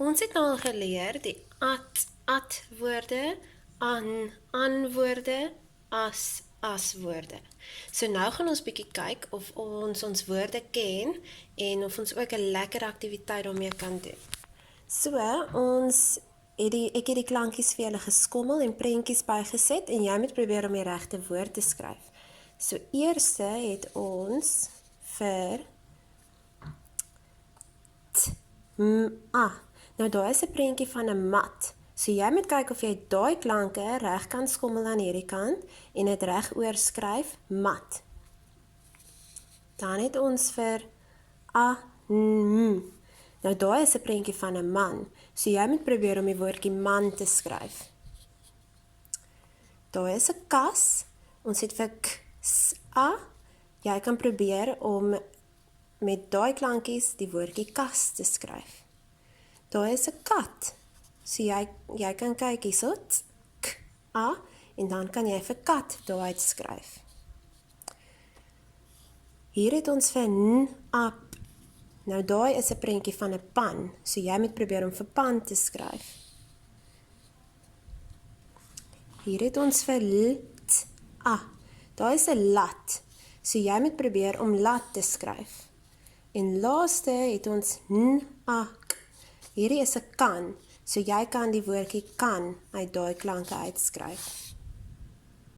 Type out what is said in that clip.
Ons het nou al geleer die at woorde, an woorde, as woorde. So nou gaan ons bietjie kyk of ons woorde ken en of ons ook 'n lekker aktiwiteit daarmee kan doen. So, ek het die klankies vir julle geskommel en prentjies bygeset en jy moet probeer om die regte woord te skryf. So eerste het ons vir Nou daar is 'n prentjie van 'n mat. So jy moet kyk of jy daai klanke reg kan skommel aan hierdie kant en dit reg oorskryf mat. Dan het ons vir Nou daai is 'n prentjie van 'n man. So jy moet probeer om die woordjie man te skryf. Daar is 'n kas. Ons het vir Jy kan probeer om met daai klankies die woordjie kas te skryf. Daar is 'n kat. So jy kan kyk hierso, en dan kan jy vir kat daar uitskryf. Hier het ons vir ap. Nou daai is 'n prentjie van 'n pan. So jy moet probeer om vir pan te skryf. Hier het ons vir daai is 'n lat. So jy moet probeer om lat te skryf. En laaste het ons Hierdie is 'n kan, so jy kan die woordjie kan uit daai klanke uitskryf.